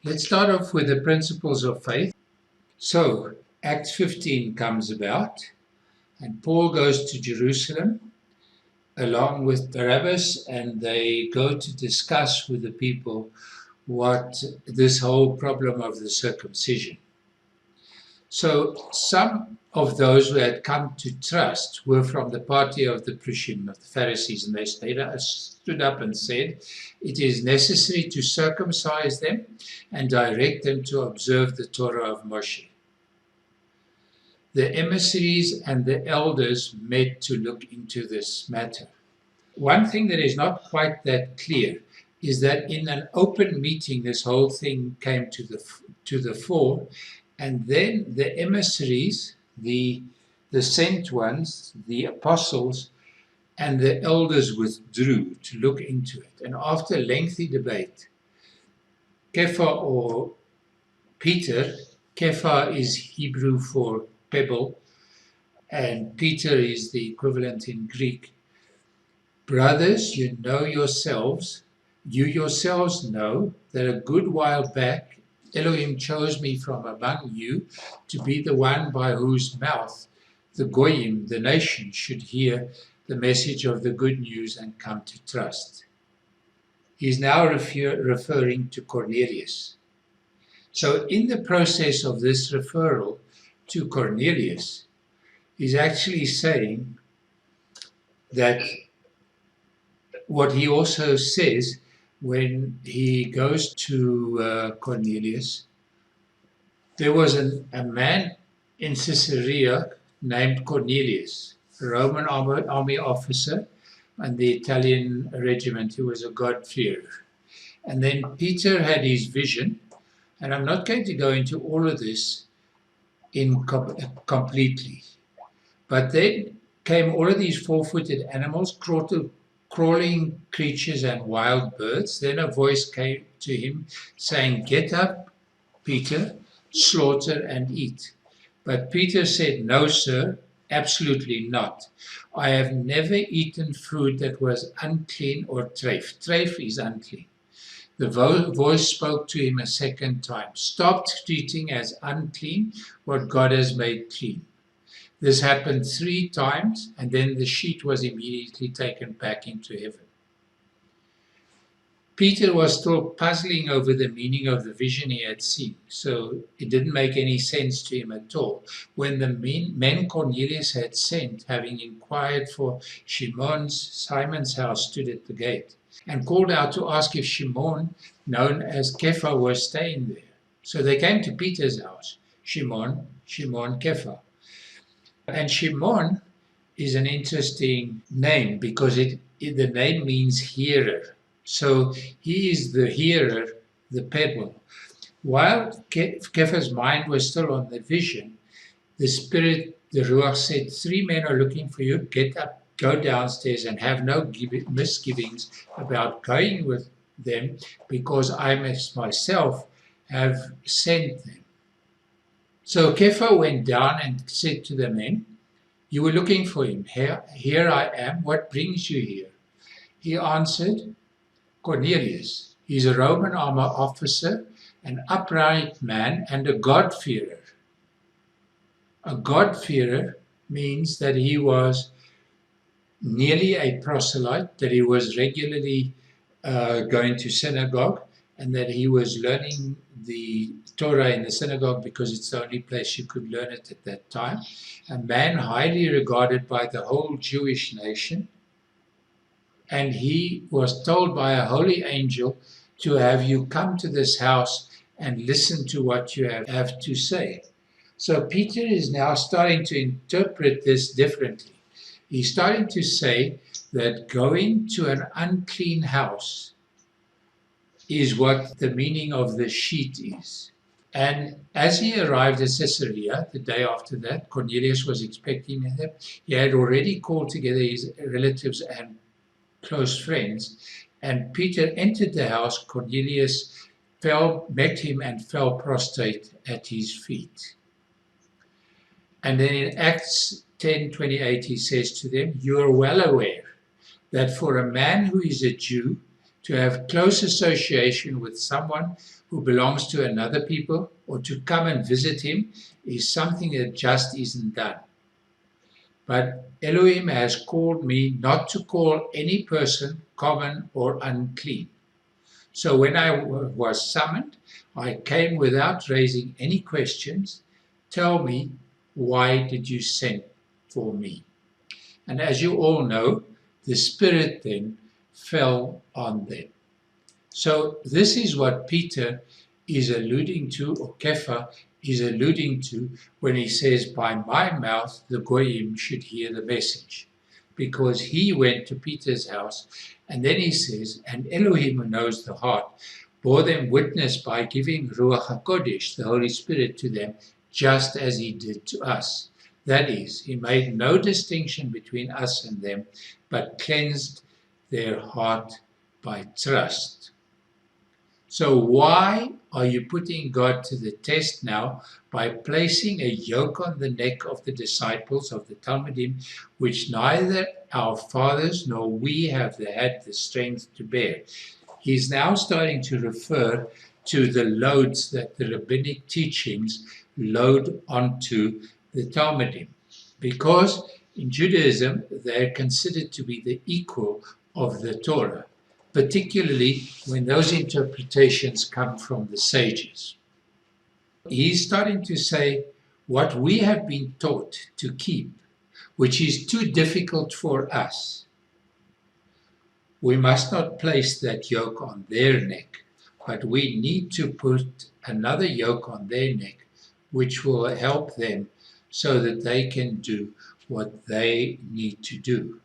Let's start off with the principles of faith. So, Acts 15 comes about, and Paul goes to Jerusalem along with Barabbas, and they go to discuss with the people what this whole problem of the circumcision. So, some of those who had come to trust were from the party of the Prussian, of the Pharisees, and they stood up and said, it is necessary to circumcise them and direct them to observe the Torah of Moshe. The emissaries and the elders met to look into this matter. One thing that is not quite that clear is that in an open meeting, this whole thing came to the fore, and then the emissaries, the sent ones, the apostles, and the elders withdrew to look into it. And after lengthy debate, Kepha or Peter, Kepha is Hebrew for pebble, and Peter is the equivalent in Greek. Brothers, you yourselves know that a good while back Elohim chose me from among you to be the one by whose mouth the Goyim, the nation, should hear the message of the good news and come to trust. He's now referring to Cornelius. So in the process of this referral to Cornelius, he's actually saying that what he also says when he goes to Cornelius, there was a man in Caesarea named Cornelius, a Roman army officer and the Italian regiment, who was a God-fearer. And then Peter had his vision, and I'm not going to go into all of this completely, but then came all of these four-footed animals, crawling creatures and wild birds. Then a voice came to him saying, "Get up, Peter, slaughter and eat." But Peter said, "No, sir, absolutely not. I have never eaten food that was unclean or treif." Treif is unclean. The voice spoke to him a second time, "Stop treating as unclean what God has made clean." This happened 3 times, and then the sheet was immediately taken back into heaven. Peter was still puzzling over the meaning of the vision he had seen, so it didn't make any sense to him at all. When the men Cornelius had sent, having inquired for Simon's house, stood at the gate, and called out to ask if Shimon, known as Kepha, was staying there. So they came to Peter's house, Shimon, Kepha. And Shimon is an interesting name because the name means hearer. So he is the hearer, the pebble. While Kepha's mind was still on the vision, the Spirit, the Ruach, said, 3 men are looking for you. Get up, go downstairs, and have no misgivings about going with them, because I myself have sent them. So Kepha went down and said to the men, "You were looking for him. Here I am. What brings you here?" He answered, "Cornelius. He's a Roman army officer, an upright man, and a God-fearer." A God-fearer means that he was nearly a proselyte, that he was regularly going to synagogue, and that he was learning the Torah in the synagogue because it's the only place you could learn it at that time. A man highly regarded by the whole Jewish nation. And he was told by a holy angel to have you come to this house and listen to what you have to say. So Peter is now starting to interpret this differently. He's starting to say that going to an unclean house is what the meaning of the sheet is. And as he arrived at Caesarea, the day after that, Cornelius was expecting him. He had already called together his relatives and close friends, and Peter entered the house. Cornelius met him and fell prostrate at his feet. And then in Acts 10:28, he says to them, "You are well aware that for a man who is a Jew To have close association with someone who belongs to another people or to come and visit him is something that just isn't done. But Elohim has called me not to call any person common or unclean. So when I was summoned, I came without raising any questions. Tell me, why did you send for me? And as you all know, the Spirit then fell on them. So this is what Peter is alluding to, or Kepha is alluding to, when he says, by my mouth the Goyim should hear the message. Because he went to Peter's house, and then he says, and Elohim, who knows the heart, bore them witness by giving Ruach HaKodesh, the Holy Spirit, to them, just as he did to us. That is, he made no distinction between us and them, but cleansed their heart by trust. So why are you putting God to the test now by placing a yoke on the neck of the disciples of the Talmudim, which neither our fathers nor we have had the strength to bear? He's now starting to refer to the loads that the rabbinic teachings load onto the Talmudim, because in Judaism they're considered to be the equal of the Torah, particularly when those interpretations come from the sages. He's starting to say what we have been taught to keep, which is too difficult for us. We must not place that yoke on their neck, but we need to put another yoke on their neck, which will help them so that they can do what they need to do.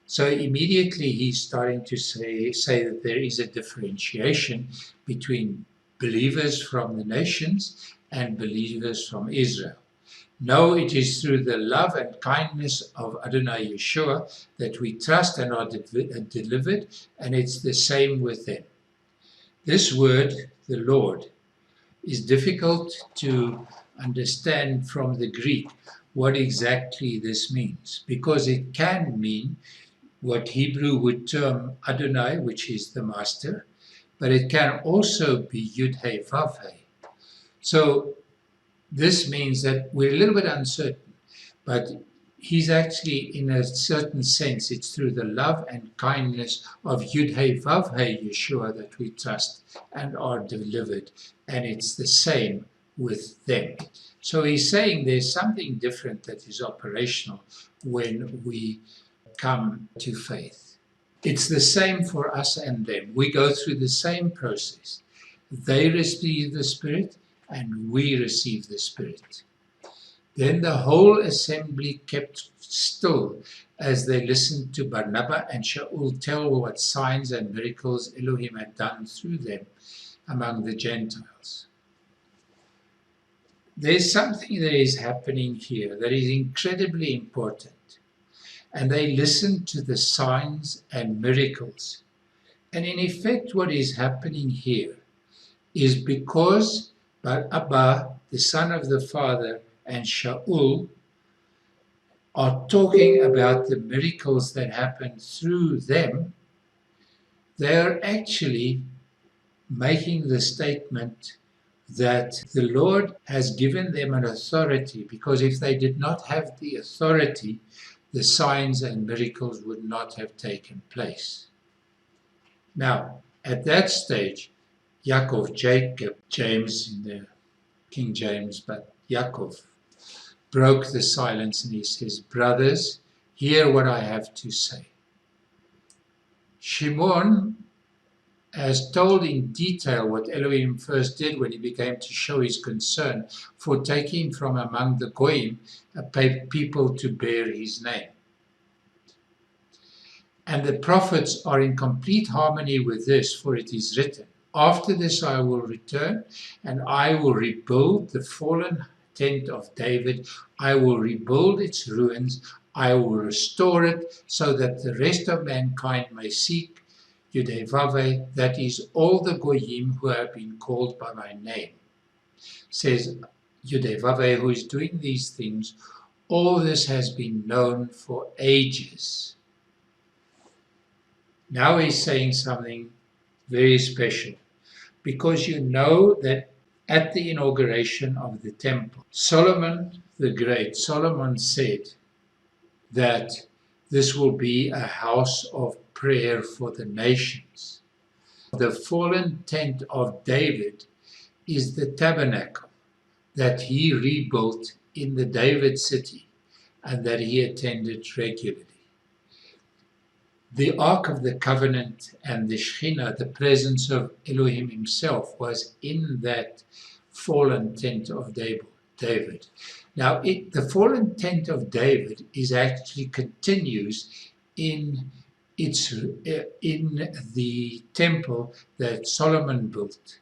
So immediately he's starting to say that there is a differentiation between believers from the nations and believers from Israel. No, it is through the love and kindness of Adonai Yeshua that we trust and are delivered, and it's the same with them. This word, the Lord, is difficult to understand from the Greek what exactly this means, because it can mean what Hebrew would term Adonai, which is the master, but it can also be Yud He Vav He. So this means that we're a little bit uncertain, but he's actually, in a certain sense, it's through the love and kindness of Yud He Vav He Yeshua that we trust and are delivered, and it's the same with them. So he's saying there's something different that is operational when we come to faith. It's the same for us and them. We go through the same process. They receive the Spirit and we receive the Spirit. Then the whole assembly kept still as they listened to Barnabas and Sha'ul tell what signs and miracles Elohim had done through them among the Gentiles. There's something that is happening here that is incredibly important. And they listened to the signs and miracles. And in effect, what is happening here is because Bar Abba, the son of the father, and Sha'ul are talking about the miracles that happened through them, they are actually making the statement that the Lord has given them an authority, because if they did not have the authority, the signs and miracles would not have taken place. Now, at that stage, Jacob, James in the King James, but Yaakov broke the silence and he says, brothers, hear what I have to say. Shimon has told in detail what Elohim first did when he began to show his concern for taking from among the Goyim a people to bear his name. And the prophets are in complete harmony with this, for it is written, after this I will return, and I will rebuild the fallen tent of David. I will rebuild its ruins. I will restore it, so that the rest of mankind may seek Yudevave, that is, all the Goyim who have been called by my name. Says Yudevave, who is doing these things, all this has been known for ages. Now he's saying something very special, because you know that at the inauguration of the temple, Solomon the Great, Solomon said that this will be a house of prayer for the nations. The fallen tent of David is the tabernacle that he rebuilt in the David city and that he attended regularly. The Ark of the Covenant and the Shekhinah, the presence of Elohim himself, was in that fallen tent of David. Now, the fallen tent of David is actually continues in in the temple that Solomon built.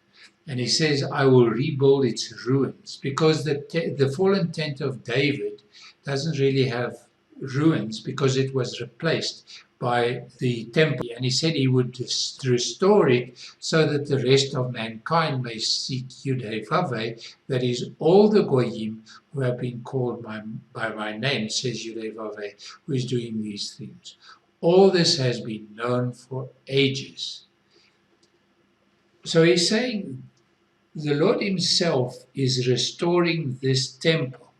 And he says, I will rebuild its ruins, because the fallen tent of David doesn't really have ruins because it was replaced by the temple. And he said he would restore it so that the rest of mankind may seek Yudhevave, that is, all the Goyim who have been called by my name, says Yudhevave, who is doing these things. All this has been known for ages. So he's saying the Lord himself is restoring this temple.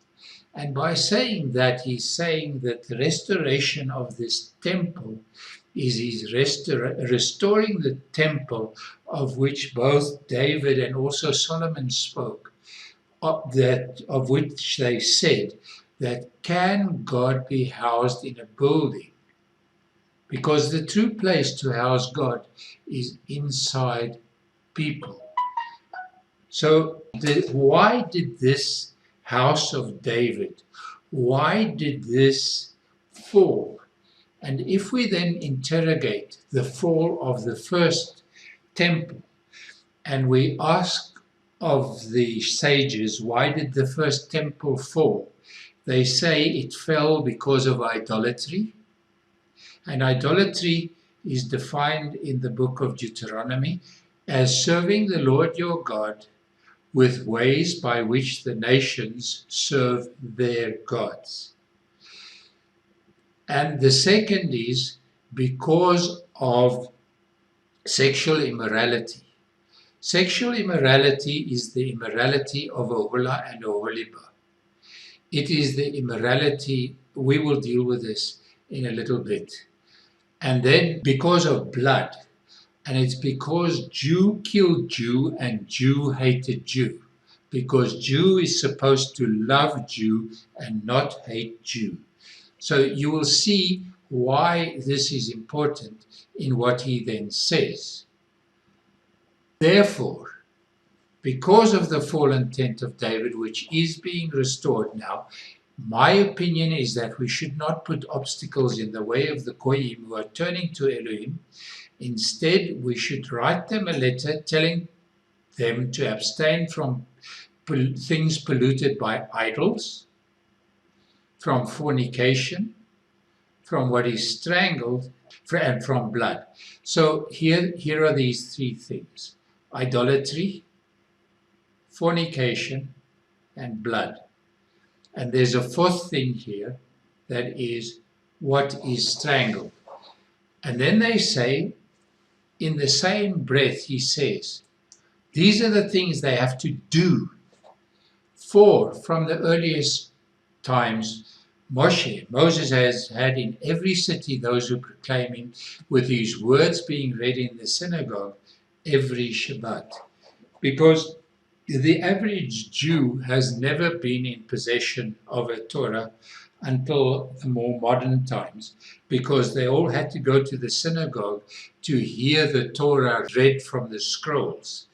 And by saying that, he's saying that the restoration of this temple is he's restoring the temple of which both David and also Solomon spoke, of which they said that can God be housed in a building? Because the true place to house God is inside people. So why did this house of David, why did this fall? And if we then interrogate the fall of the first temple, and we ask of the sages, why did the first temple fall? They say it fell because of idolatry. And idolatry is defined in the book of Deuteronomy as serving the Lord your God with ways by which the nations serve their gods. And the second is because of sexual immorality. Sexual immorality is the immorality of Ohola and Oholiba. It is the immorality, we will deal with this in a little bit. And then because of blood, and it's because Jew killed Jew and Jew hated Jew. Because Jew is supposed to love Jew and not hate Jew. So you will see why this is important in what he then says. Therefore, because of the fallen tent of David, which is being restored now, my opinion is that we should not put obstacles in the way of the Goyim who are turning to Elohim. Instead, we should write them a letter telling them to abstain from things polluted by idols, from fornication, from what is strangled, and from blood. So here are these three things: idolatry, fornication, and blood. And there's a fourth thing here, that is what is strangled. And then they say, in the same breath, he says, these are the things they have to do. For from the earliest times, Moses has had in every city those who proclaim him, with his words being read in the synagogue every Shabbat. Because the average Jew has never been in possession of a Torah until the more modern times, because they all had to go to the synagogue to hear the Torah read from the scrolls.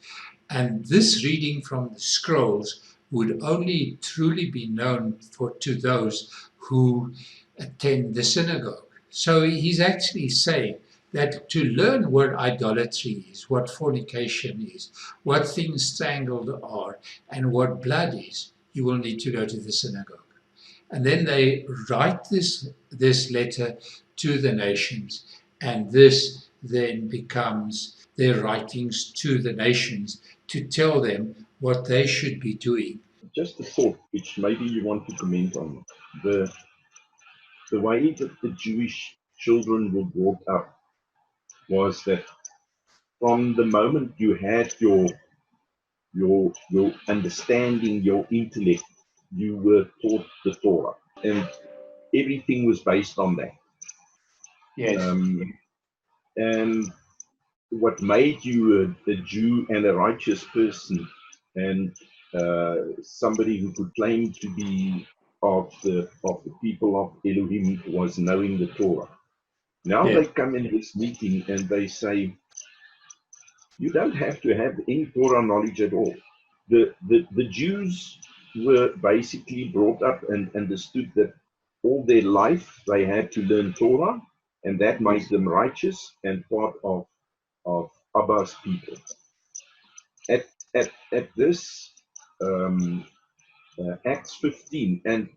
And this reading from the scrolls would only truly be known to those who attend the synagogue. So he's actually saying that to learn what idolatry is, what fornication is, what things strangled are, and what blood is, you will need to go to the synagogue. And then they write this letter to the nations, and this then becomes their writings to the nations to tell them what they should be doing. Just a thought, which maybe you want to comment on. The way that the Jewish children were brought up was that from the moment you had your understanding, your intellect, you were taught the Torah, and everything was based on that. Yes. And what made you a Jew and a righteous person, and somebody who could claim to be of the people of Elohim, was knowing the Torah. Now Yeah. they come in this meeting and they say, you don't have to have any Torah knowledge at all. The Jews were basically brought up and understood that all their life they had to learn Torah, and that made Yes. them righteous and part of Abba's people. At this Acts 15, and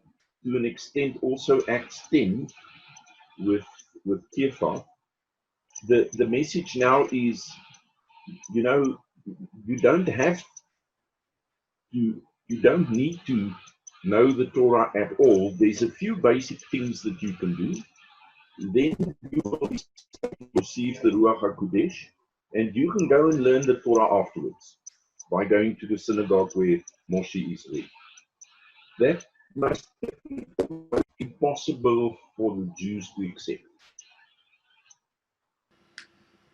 to an extent also Acts 10 with Kepha, the message now is, you know, you don't have you don't need to know the Torah at all. There's a few basic things that you can do. Then you will receive the Ruach HaKodesh, and you can go and learn the Torah afterwards by going to the synagogue where Moshe is there. That must be impossible for the Jews to accept.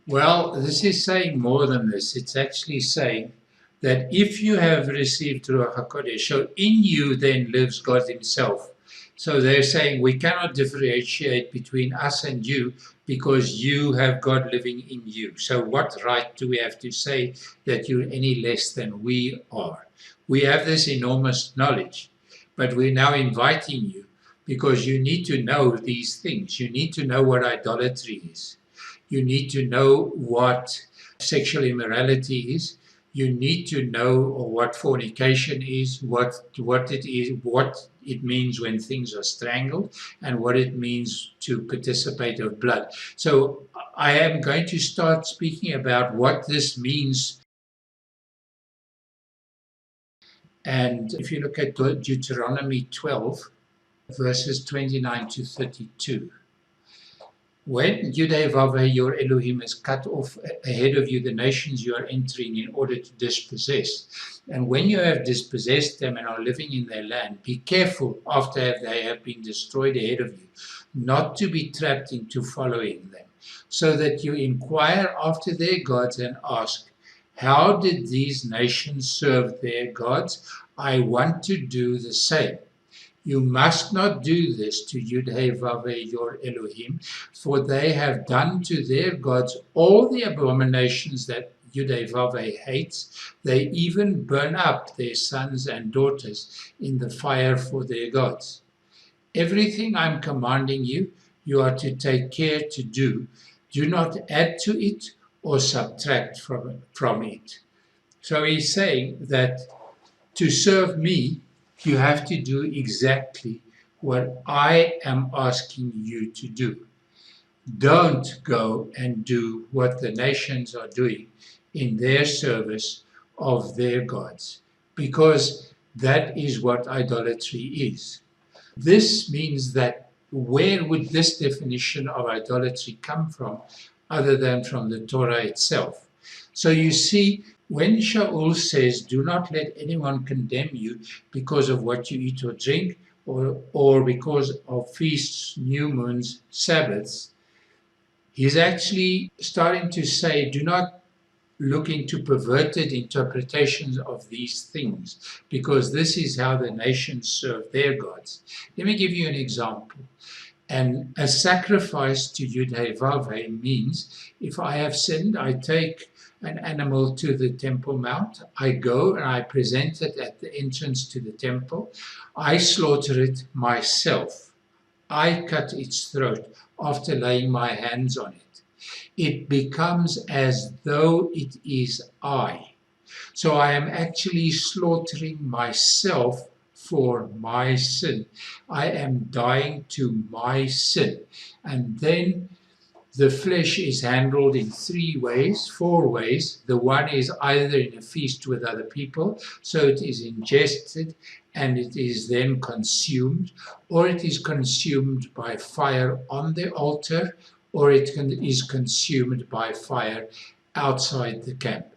Well, this is saying more than this. It's actually saying that if you have received Ruach HaKodesh, so in you then lives God himself. So they're saying we cannot differentiate between us and you because you have God living in you. So what right do we have to say that you're any less than we are? We have this enormous knowledge, but we're now inviting you because you need to know these things. You need to know what idolatry is. You need to know what sexual immorality is. You need to know what fornication is, what it is, what it means when things are strangled, and what it means to participate of blood. So I am going to start speaking about what this means. And if you look at Deuteronomy 12, verses 29 to 32. When Yudevave, your Elohim, has cut off ahead of you the nations you are entering in order to dispossess, and when you have dispossessed them and are living in their land, be careful after they have been destroyed ahead of you, not to be trapped into following them, so that you inquire after their gods and ask, how did these nations serve their gods? I want to do the same. You must not do this to Yud-Heh-Vav-Heh, your Elohim, for they have done to their gods all the abominations that Yud-Heh-Vav-Heh hates. They even burn up their sons and daughters in the fire for their gods. Everything I'm commanding you, you are to take care to do. Do not add to it or subtract from it. So he's saying that to serve me, you have to do exactly what I am asking you to do. Don't go and do what the nations are doing in their service of their gods, because that is what idolatry is. This means that where would this definition of idolatry come from other than from the Torah itself? So you see, when Sha'ul says, do not let anyone condemn you because of what you eat or drink, or because of feasts, new moons, Sabbaths, he's actually starting to say, do not look into perverted interpretations of these things, because this is how the nations serve their gods. Let me give you an example. And a sacrifice to Yud-Heh-Vav-Heh means if I have sinned, I take an animal to the Temple Mount. I go and I present it at the entrance to the temple. I slaughter it myself. I cut its throat after laying my hands on it. It becomes as though it is I. So I am actually slaughtering myself for my sin. I am dying to my sin. And then the flesh is handled in four ways. The one is either in a feast with other people, so it is ingested and it is then consumed, or it is consumed by fire on the altar, or it is consumed by fire outside the camp.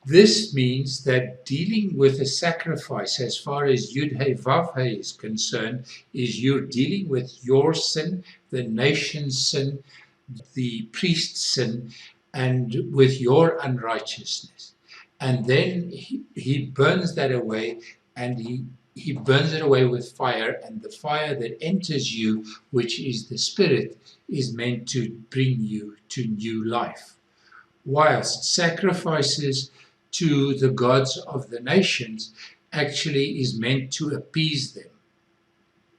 This means that dealing with a sacrifice as far as Yud He Vav He is concerned is you're dealing with your sin, the nation's sin, the priest's sin, and with your unrighteousness. And then he burns that away, and he burns it away with fire, and the fire that enters you, which is the Spirit, is meant to bring you to new life. Whilst sacrifices to the gods of the nations actually is meant to appease them.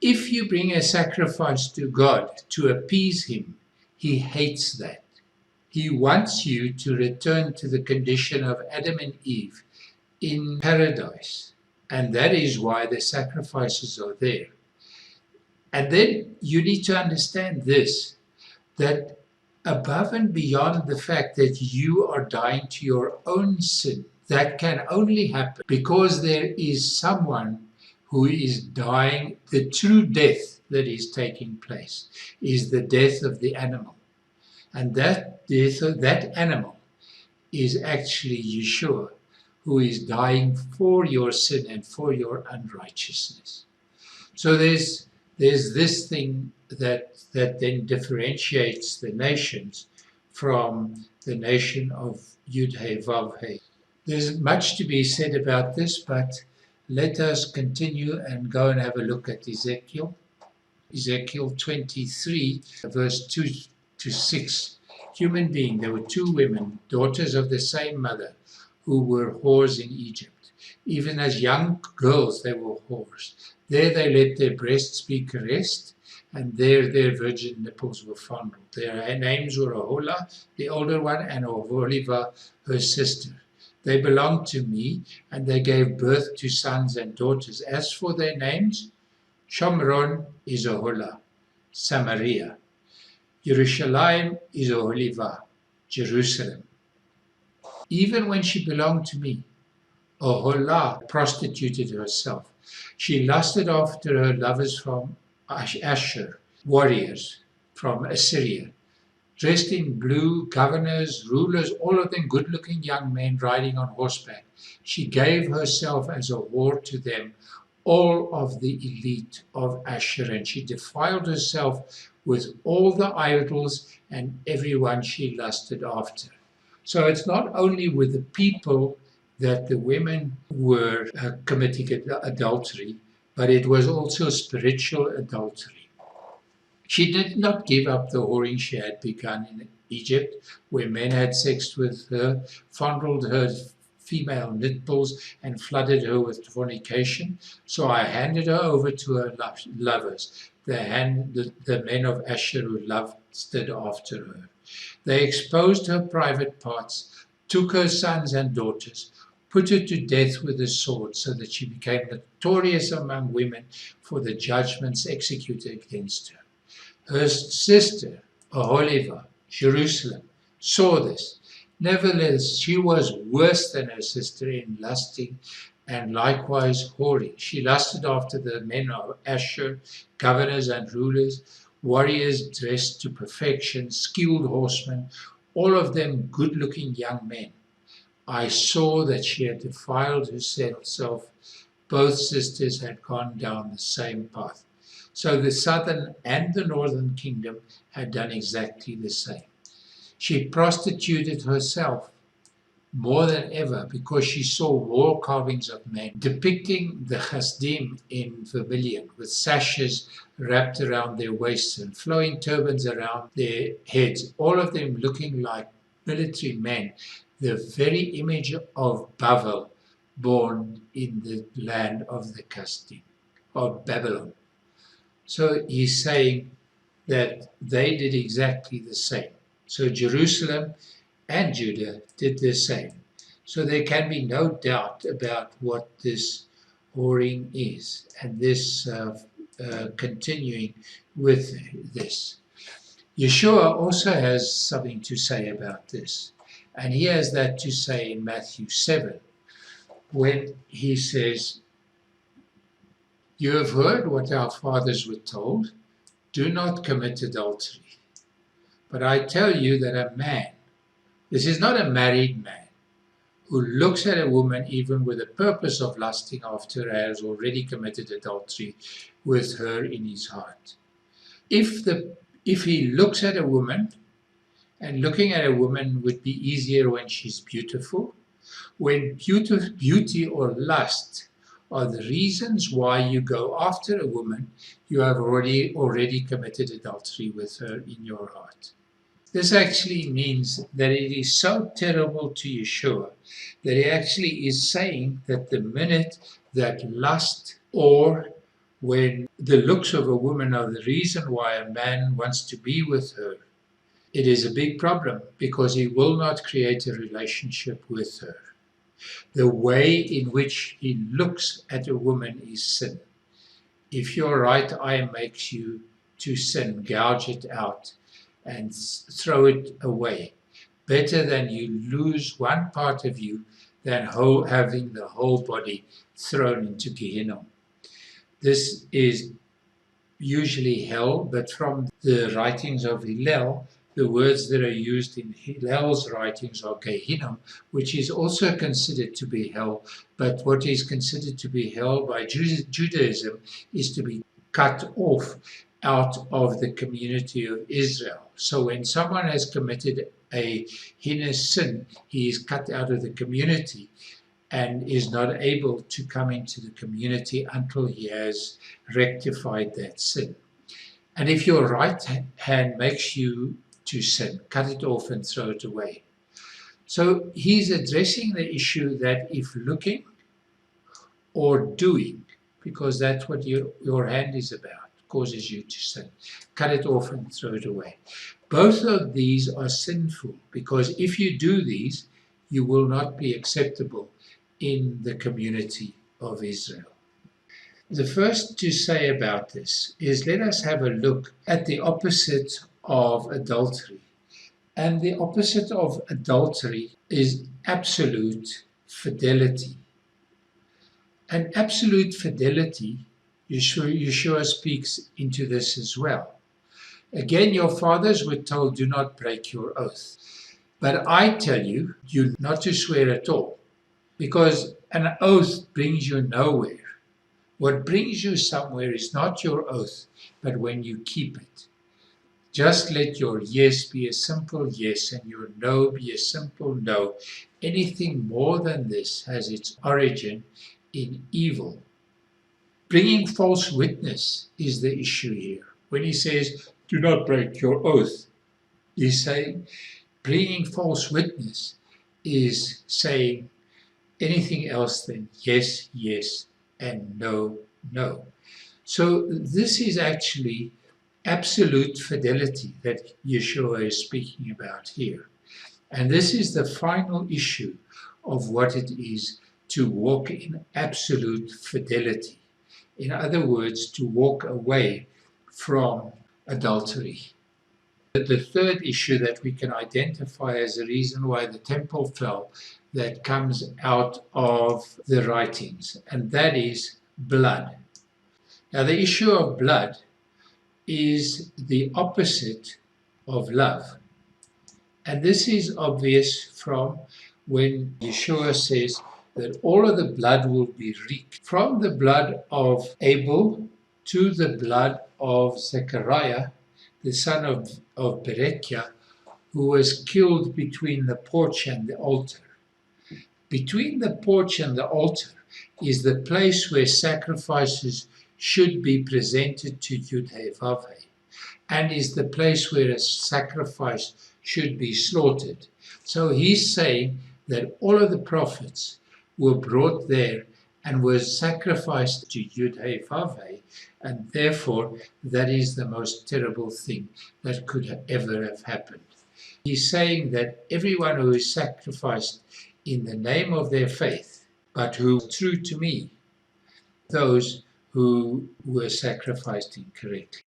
If you bring a sacrifice to God to appease him, he hates that. He wants you to return to the condition of Adam and Eve in paradise. And that is why the sacrifices are there. And then you need to understand this, that above and beyond the fact that you are dying to your own sin, that can only happen because there is someone who is dying. The true death that is taking place is the death of the animal. And that death of that animal is actually Yeshua, who is dying for your sin and for your unrighteousness. So there's this thing that then differentiates the nations from the nation of Yud He Vav He. There's much to be said about this, but let us continue and go and have a look at Ezekiel. Ezekiel 23, verse 2 to 6. Human being, there were two women, daughters of the same mother, who were whores in Egypt. Even as young girls, they were whores. There they let their breasts be caressed, and there their virgin nipples were fondled. Their names were Aholah, the older one, and Oholiba, her sister. They belonged to me, and they gave birth to sons and daughters. As for their names, Shomron is Aholah, Samaria. Yerushalayim is Oholiba, Jerusalem. Even when she belonged to me, Aholah prostituted herself. She lusted after her lovers from Asher, warriors from Assyria, dressed in blue, governors, rulers, all of them good-looking young men riding on horseback. She gave herself as a whore to them, all of the elite of Asher, and she defiled herself with all the idols and everyone she lusted after. So it's not only with the people that the women were committing adultery, but it was also spiritual adultery. She did not give up the whoring she had begun in Egypt, where men had sex with her, fondled her female nipples, and flooded her with fornication. So I handed her over to her lovers, the men of Asher who lusted after her. They exposed her private parts, took her sons and daughters, put her to death with the sword, so that she became notorious among women for the judgments executed against her. Her sister, Oholiba, Jerusalem, saw this. Nevertheless, she was worse than her sister in lusting and likewise whoring. She lusted after the men of Asher, governors and rulers, warriors dressed to perfection, skilled horsemen, all of them good-looking young men. I saw that she had defiled herself. Both sisters had gone down the same path. So the southern and the northern kingdom had done exactly the same. She prostituted herself more than ever because she saw wall carvings of men depicting the Chasdim in vermilion with sashes wrapped around their waists and flowing turbans around their heads, all of them looking like military men, the very image of Bavel born in the land of the Chasdim, of Babylon. So he's saying that they did exactly the same. So Jerusalem and Judah did the same. So there can be no doubt about what this whoring is, and this continuing with this. Yeshua also has something to say about this, and he has that to say in Matthew 7, when he says, "You have heard what our fathers were told, do not commit adultery. But I tell you that a man This is not a married man who looks at a woman even with the purpose of lusting after her, has already committed adultery with her in his heart. If he looks at a woman, and looking at a woman would be easier when she's beautiful, when beauty or lust are the reasons why you go after a woman, you have already committed adultery with her in your heart. This actually means that it is so terrible to Yeshua that he actually is saying that the minute that lust or when the looks of a woman are the reason why a man wants to be with her, it is a big problem because he will not create a relationship with her. The way in which he looks at a woman is sin. If your right eye makes you to sin, gouge it out and throw it away. Better than you lose one part of you than having the whole body thrown into Gehenna. This is usually hell, but from the writings of Hillel, the words that are used in Hillel's writings are Gehinnom, which is also considered to be hell, but what is considered to be hell by Judaism is to be cut off out of the community of Israel. So when someone has committed a heinous sin, he is cut out of the community and is not able to come into the community until he has rectified that sin. And if your right hand makes you to sin, cut it off and throw it away. So he's addressing the issue that if looking or doing, because that's what your hand is about, causes you to sin, cut it off and throw it away. Both of these are sinful because if you do these, you will not be acceptable in the community of Israel. The first to say about this is let us have a look at the opposite of adultery. And the opposite of adultery is absolute fidelity. And absolute fidelity, Yeshua speaks into this as well. Again, your fathers were told, do not break your oath. But I tell you, not to swear at all, because an oath brings you nowhere. What brings you somewhere is not your oath, but when you keep it. Just let your yes be a simple yes and your no be a simple no. Anything more than this has its origin in evil. Bringing false witness is the issue here. When he says, do not break your oath, he's saying bringing false witness is saying anything else than yes, yes, and no, no. So this is actually absolute fidelity that Yeshua is speaking about here. And this is the final issue of what it is to walk in absolute fidelity. In other words, to walk away from adultery. The third issue that we can identify as a reason why the temple fell that comes out of the writings, and that is blood. Now, the issue of blood is the opposite of love. And this is obvious from when Yeshua says that all of the blood will be wreaked. From the blood of Abel to the blood of Zechariah, the son of Berechiah, who was killed between the porch and the altar. Between the porch and the altar is the place where sacrifices should be presented to Yud-Heh-Vav-Heh, and is the place where a sacrifice should be slaughtered. So he's saying that all of the prophets were brought there and were sacrificed to Yud-Heh-Vav-Heh, and therefore that is the most terrible thing that could ever have happened. He's saying that everyone who is sacrificed in the name of their faith, but who are true to me, those who were sacrificed incorrectly.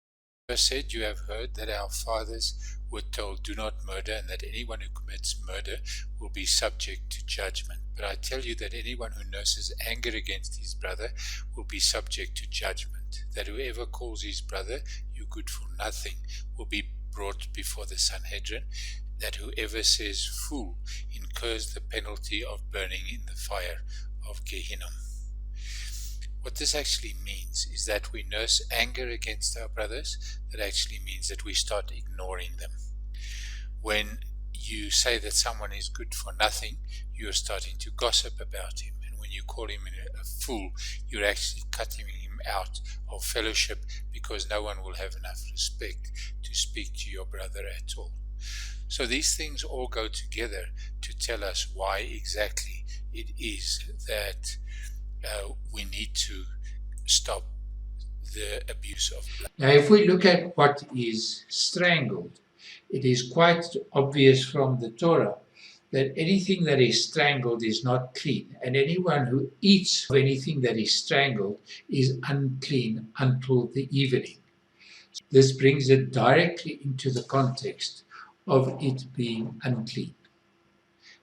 I said, you have heard that our fathers were told, do not murder, and that anyone who commits murder will be subject to judgment. But I tell you that anyone who nurses anger against his brother will be subject to judgment. That whoever calls his brother, you good for nothing, will be brought before the Sanhedrin. that whoever says fool incurs the penalty of burning in the fire of Gehenna. What this actually means is that we nurse anger against our brothers. That actually means that we start ignoring them. When you say that someone is good for nothing, you're starting to gossip about him. And when you call him a fool, you're actually cutting him out of fellowship, because no one will have enough respect to speak to your brother at all. So these things all go together to tell us why exactly it is that we need to stop the abuse of blood. Now, if we look at what is strangled, it is quite obvious from the Torah that anything that is strangled is not clean, and anyone who eats anything that is strangled is unclean until the evening. This brings it directly into the context of it being unclean.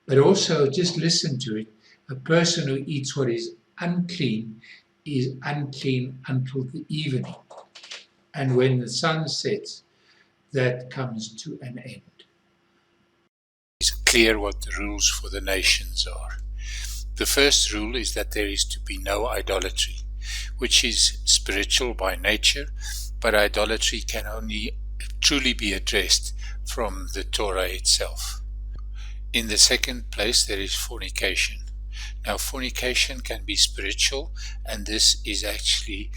But also, just listen to it, a person who eats what is unclean until the evening. And when the sun sets, that comes to an end. It's clear what the rules for the nations are. The first rule is that there is to be no idolatry, which is spiritual by nature, but idolatry can only truly be addressed from the Torah itself. In the second place, there is fornication. Now, fornication can be spiritual, and this is actually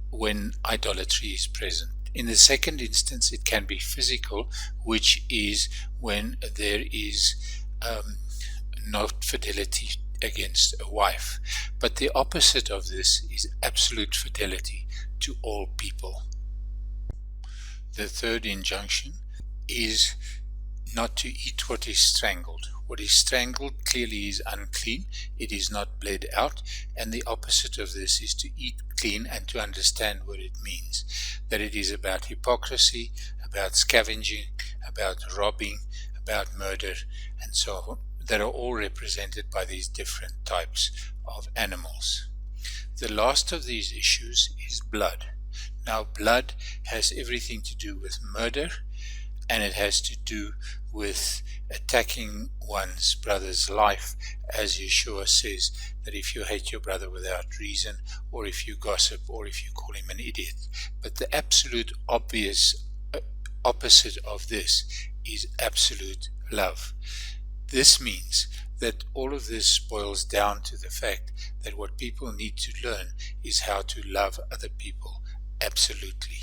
when idolatry is present. In the second instance, it can be physical, which is when there is not fidelity against a wife. But the opposite of this is absolute fidelity to all people. The third injunction is not to eat what is strangled. What is strangled clearly is unclean. It is not bled out. And the opposite of this is to eat clean and to understand what it means. That it is about hypocrisy, about scavenging, about robbing, about murder, and so on, that are all represented by these different types of animals. The last of these issues is blood. Now, blood has everything to do with murder, and it has to do with attacking one's brother's life, as Yeshua says, that if you hate your brother without reason, or if you gossip, or if you call him an idiot. But the absolute obvious opposite of this is absolute love. This means that all of this boils down to the fact that what people need to learn is how to love other people absolutely.